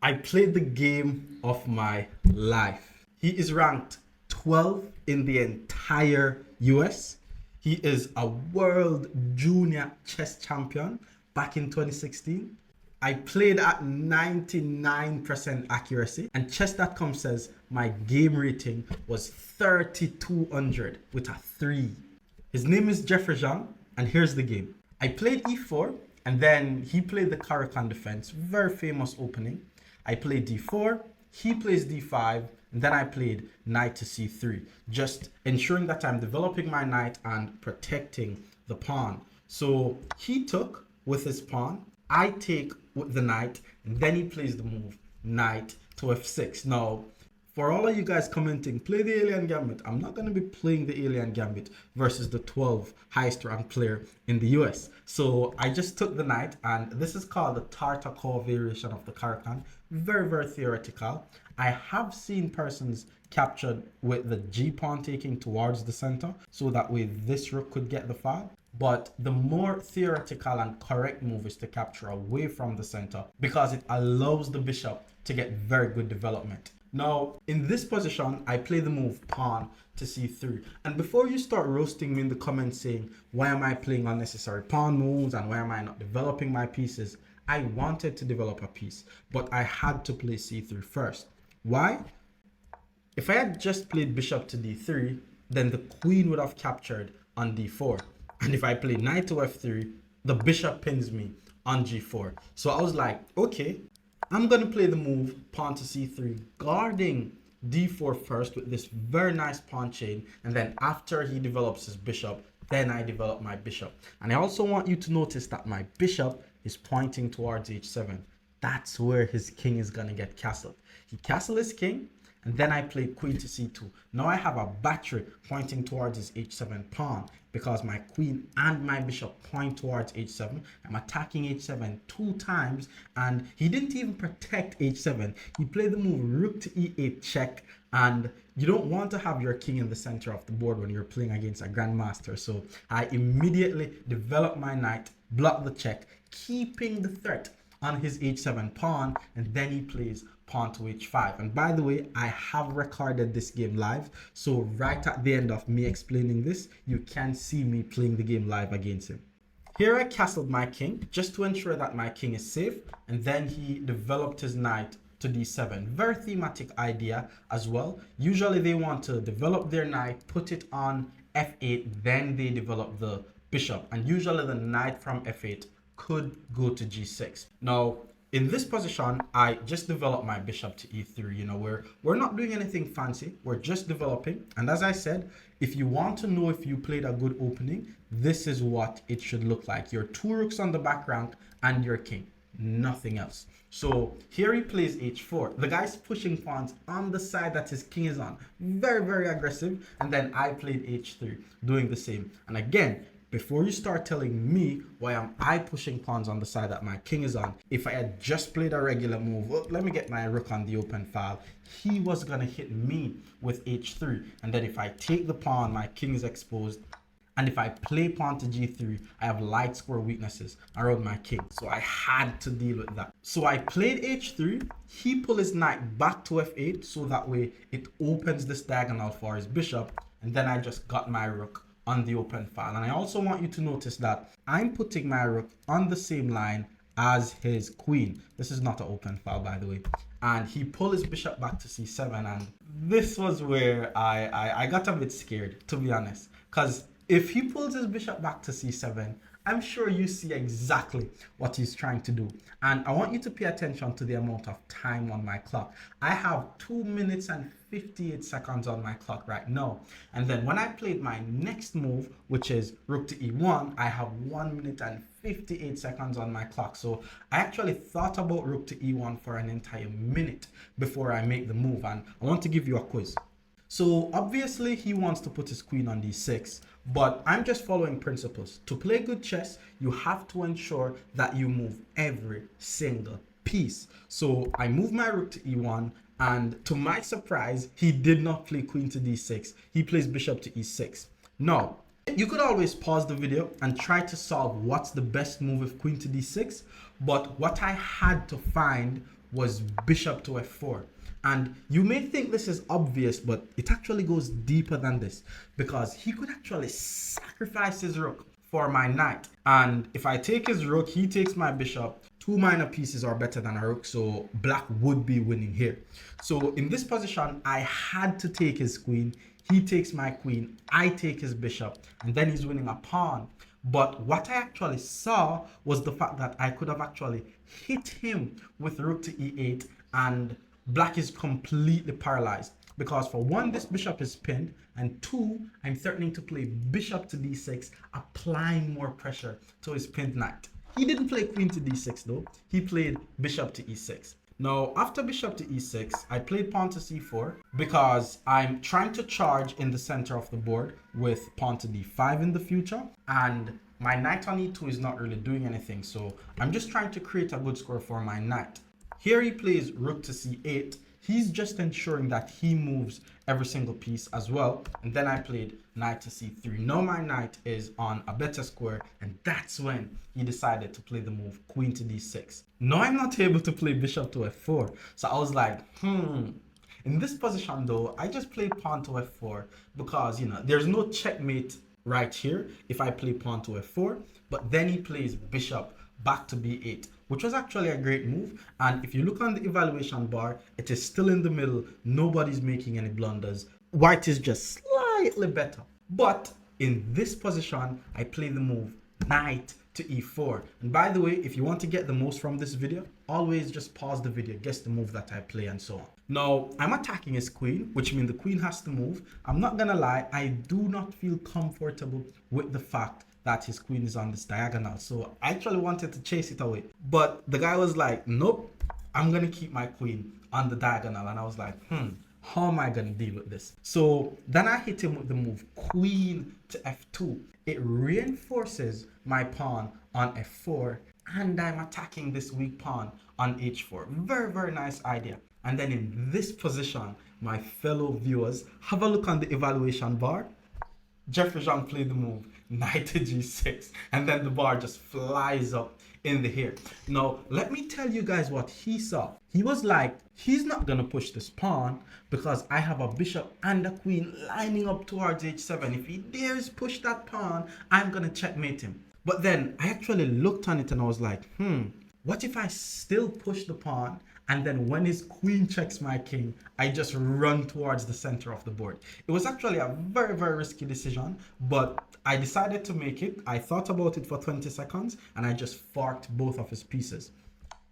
I played the game of my life. He is ranked 12 in the entire US. He is a world junior chess champion back in 2016. I played at 99% accuracy, and chess.com says my game rating was 3200 with a 3. His name is Jeffrey Zhang, and here's the game. I played e4, and then he played the Caracan defense, very famous opening. I played d4, he plays d5, and then I played knight to c3, just ensuring that I'm developing my knight and protecting the pawn. So he took with his pawn, I take with the knight, and then he plays the move knight to f6. Now, for all of you guys commenting, play the Alien Gambit. I'm not going to be playing the Alien Gambit versus the 12 highest ranked player in the US. So I just took the knight, and this is called the Tartakov variation of the Caracan. Very, very theoretical. I have seen persons captured with the G pawn taking towards the center, so that way this rook could get the file. But the more theoretical and correct move is to capture away from the center, because it allows the bishop to get very good development. Now, in this position, I play the move pawn to c3. And before you start roasting me in the comments saying, why am I playing unnecessary pawn moves and why am I not developing my pieces? I wanted to develop a piece, but I had to play c3 first. Why? If I had just played bishop to d3, then the queen would have captured on d4. And if I play knight to f3, the bishop pins me on g4. So I was like, okay, I'm going to play the move pawn to c3, guarding d4 first with this very nice pawn chain. And then after he develops his bishop, then I develop my bishop. And I also want you to notice that my bishop is pointing towards h7. That's where his king is going to get castled. He castled his king, and then I played queen to c2. Now I have a battery pointing towards his h7 pawn because my queen and my bishop point towards h7. I'm attacking h7 2 times, and he didn't even protect h7. He played the move rook to e8 check, and you don't want to have your king in the center of the board when you're playing against a grandmaster. So I immediately developed my knight, block the check, keeping the threat on his h7 pawn, and then he plays pawn to h5. And by the way, I have recorded this game live, so right at the end of me explaining this, you can see me playing the game live against him. Here I castled my king just to ensure that my king is safe, and then he developed his knight to d7. Very thematic idea as well. Usually they want to develop their knight, put it on f8, then they develop the bishop, and usually the knight from f8 could go to g6. Now, in this position, I just developed my bishop to e3. You know, we're not doing anything fancy. We're just developing. And as I said, if you want to know if you played a good opening, this is what it should look like. Your 2 rooks on the back rank and your king. Nothing else. So here he plays h4. The guy's pushing pawns on the side that his king is on. Very, very aggressive. And then I played h3, doing the same. And again, before you start telling me why am I pushing pawns on the side that my king is on, if I had just played a regular move, well, let me get my rook on the open file, he was going to hit me with h3. And then if I take the pawn, my king is exposed. And if I play pawn to g3, I have light square weaknesses around my king. So I had to deal with that. So I played h3. He pulled his knight back to f8, so that way it opens this diagonal for his bishop. And then I just got my rook on the open file. And I also want you to notice that I'm putting my rook on the same line as his queen. This is not an open file, by the way. And he pulled his bishop back to c7, and this was where I got a bit scared, to be honest, because if he pulls his bishop back to c7, I'm sure you see exactly what he's trying to do. And I want you to pay attention to the amount of time on my clock. I have 2 minutes and 58 seconds on my clock right now. And then when I played my next move, which is rook to e1, I have 1 minute and 58 seconds on my clock. So I actually thought about rook to e1 for an entire minute before I make the move. And I want to give you a quiz. So obviously he wants to put his queen on d6, but I'm just following principles. To play good chess, you have to ensure that you move every single piece. So I move my rook to e1, and to my surprise, he did not play queen to d6. He plays bishop to e6. Now, you could always pause the video and try to solve what's the best move with queen to d6, but what I had to find was bishop to f4. And you may think this is obvious, but it actually goes deeper than this, because he could actually sacrifice his rook for my knight. And if I take his rook, he takes my bishop. Two minor pieces are better than a rook, so black would be winning here. So in this position, I had to take his queen. He takes my queen, I take his bishop, and then he's winning a pawn. But what I actually saw was the fact that I could have actually hit him with rook to e8, and black is completely paralyzed. Because for one, this bishop is pinned, and two, I'm threatening to play bishop to d6, applying more pressure to his pinned knight. He didn't play queen to d6 though, he played bishop to e6. Now, after bishop to e6, I played pawn to c4 because I'm trying to charge in the center of the board with pawn to d5 in the future, and my knight on e2 is not really doing anything, so I'm just trying to create a good score for my knight. Here he plays rook to c8. He's just ensuring that he moves every single piece as well. And then I played knight to c3. Now my knight is on a better square, and that's when he decided to play the move queen to d6. Now I'm not able to play bishop to f4. So I was like, In this position though, I just played pawn to f4 because, there's no checkmate right here if I play pawn to f4. But then he plays bishop back to b8, which was actually a great move. And if you look on the evaluation bar, it is still in the middle. Nobody's making any blunders. White is just slightly better. But in this position, I play the move knight to e4. And by the way, if you want to get the most from this video, always just pause the video, guess the move that I play, and so on. Now, I'm attacking his queen, which means the queen has to move. I'm not gonna lie, I do not feel comfortable with the fact that his queen is on this diagonal. So I actually wanted to chase it away. But the guy was like, nope, I'm gonna keep my queen on the diagonal. And I was like, how am I gonna deal with this? So then I hit him with the move queen to f2. It reinforces my pawn on f4, and I'm attacking this weak pawn on h4. Very, very nice idea. And then in this position, my fellow viewers, have a look on the evaluation bar. Jeffrey Zhang played the move knight to g6, and then the bar just flies up in the air. Now, let me tell you guys what he saw. He was like, he's not gonna push this pawn because I have a bishop and a queen lining up towards h7. If he dares push that pawn, I'm gonna checkmate him. But then I actually looked on it and I was like, what if I still push the pawn, and then when his queen checks my king, I just run towards the center of the board? It was actually a very, very risky decision, but I decided to make it. I thought about it for 20 seconds, and I just forked both of his pieces.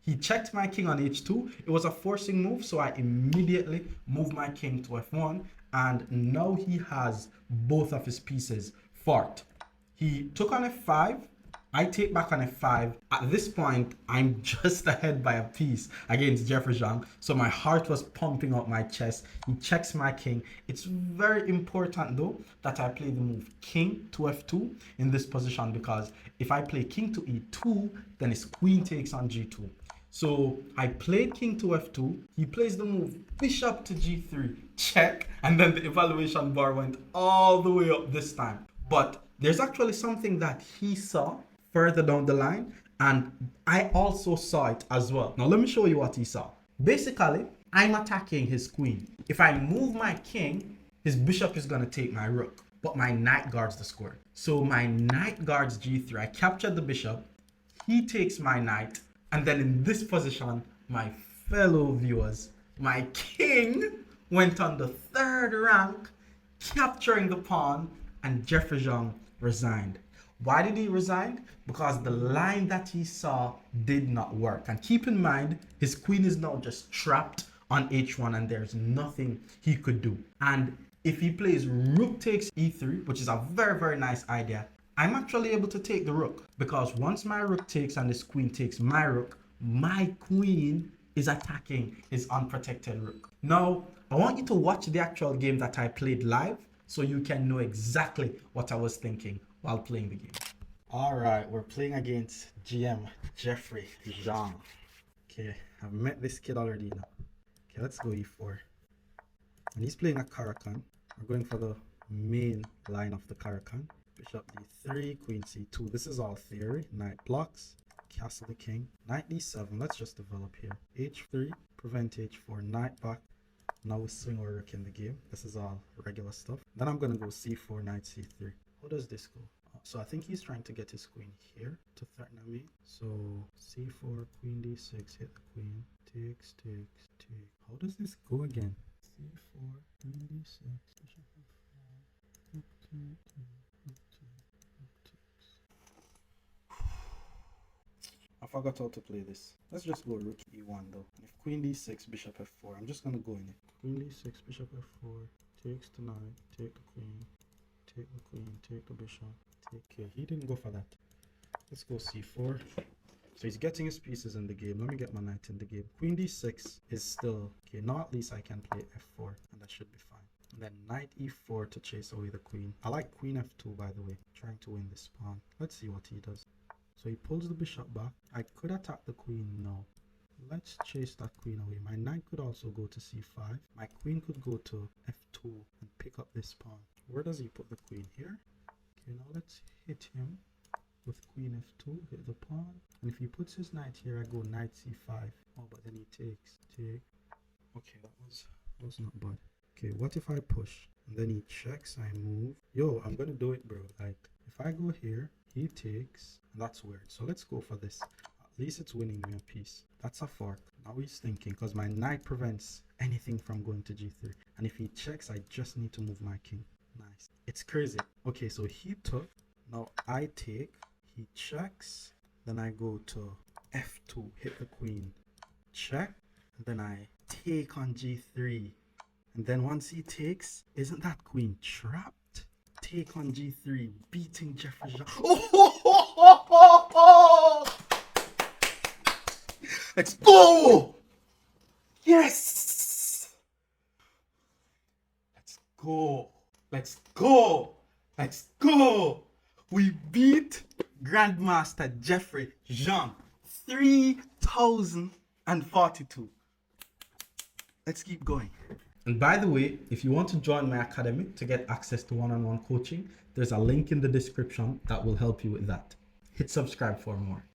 He checked my king on h2. It was a forcing move, so I immediately moved my king to f1, and now he has both of his pieces forked. He took on f5. I take back on f5. At this point, I'm just ahead by a piece against Jeffrey Zhang. So my heart was pumping up my chest. He checks my king. It's very important though that I play the move king to f2 in this position, because if I play king to e2, then his queen takes on g2. So I played king to f2. He plays the move bishop to g3, check. And then the evaluation bar went all the way up this time. But there's actually something that he saw further down the line, and I also saw it as well. Now let me show you what he saw. Basically, I'm attacking his queen. If I move my king, his bishop is going to take my rook, but my knight guards the square. So my knight guards g3. I captured the bishop, he takes my knight, and then in this position, my fellow viewers, my king went on the third rank, capturing the pawn, and Jeffrey Zhang resigned. Why did he resign? Because the line that he saw did not work. And keep in mind, his queen is now just trapped on h1, and there's nothing he could do. And if he plays rook takes e3, which is a very, very nice idea, I'm actually able to take the rook, because once my rook takes and his queen takes my rook, my queen is attacking his unprotected rook. Now, I want you to watch the actual game that I played live so you can know exactly what I was thinking while playing the game. All right, we're playing against GM Jeffrey Zhang. Okay, I've met this kid already now. Okay, let's go e4. And he's playing a Caracan. We're going for the main line of the Caracan. Bishop d3, queen c2. This is all theory. Knight blocks. castle the king. Knight d7. Let's just develop here. h3, prevent h4, knight back. Now we swing our rook in the game. This is all regular stuff. Then I'm gonna go c4, knight c3. How does this go? So I think he's trying to get his queen here to threaten me. So c4, queen d6, hit the queen. Takes, takes, take. How does this go again? c4, queen d6, bishop f4, rook takes. I forgot how to play this. Let's just go rook e1 though. And if queen d6, bishop f4, I'm just gonna go in it. Queen d6, bishop f4, takes the knight, take the queen, take the queen, take the bishop, take care. He didn't go for that. Let's go c4. So he's getting his pieces in the game. Let me get my knight in the game. Queen d6 is still okay. Now at least I can play f4 and that should be fine. And then knight e4 to chase away the queen. I like queen f2 by the way, trying to win this pawn. Let's see what he does. So he pulls the bishop back. I could attack the queen now. Let's chase that queen away. My knight could also go to c5. My queen could go to f2 and pick up this pawn. Where does he put the queen? Here? Okay, now let's hit him with queen f2, hit the pawn. And if he puts his knight here, I go knight c5. Oh, but then he takes. Take. Okay, that was not bad. Okay, what if I push? And then he checks, I move. Yo, I'm gonna do it, bro. Like, if I go here, he takes. And that's weird. So let's go for this. At least it's winning me a piece. That's a fork. Now he's thinking, because my knight prevents anything from going to g3. And if he checks, I just need to move my king. Nice. It's crazy. Okay, so he took. Now I take. He checks. Then I go to f2, hit the queen. Check. And then I take on g3. And then once he takes, isn't that queen trapped? Take on g3, beating Jeffrey Jean. Let's go! Yes! Let's go! Let's go! Let's go! We beat Grandmaster Jeffrey Jean 3042. Let's keep going. And by the way, if you want to join my academy to get access to one-on-one coaching, there's a link in the description that will help you with that. Hit subscribe for more.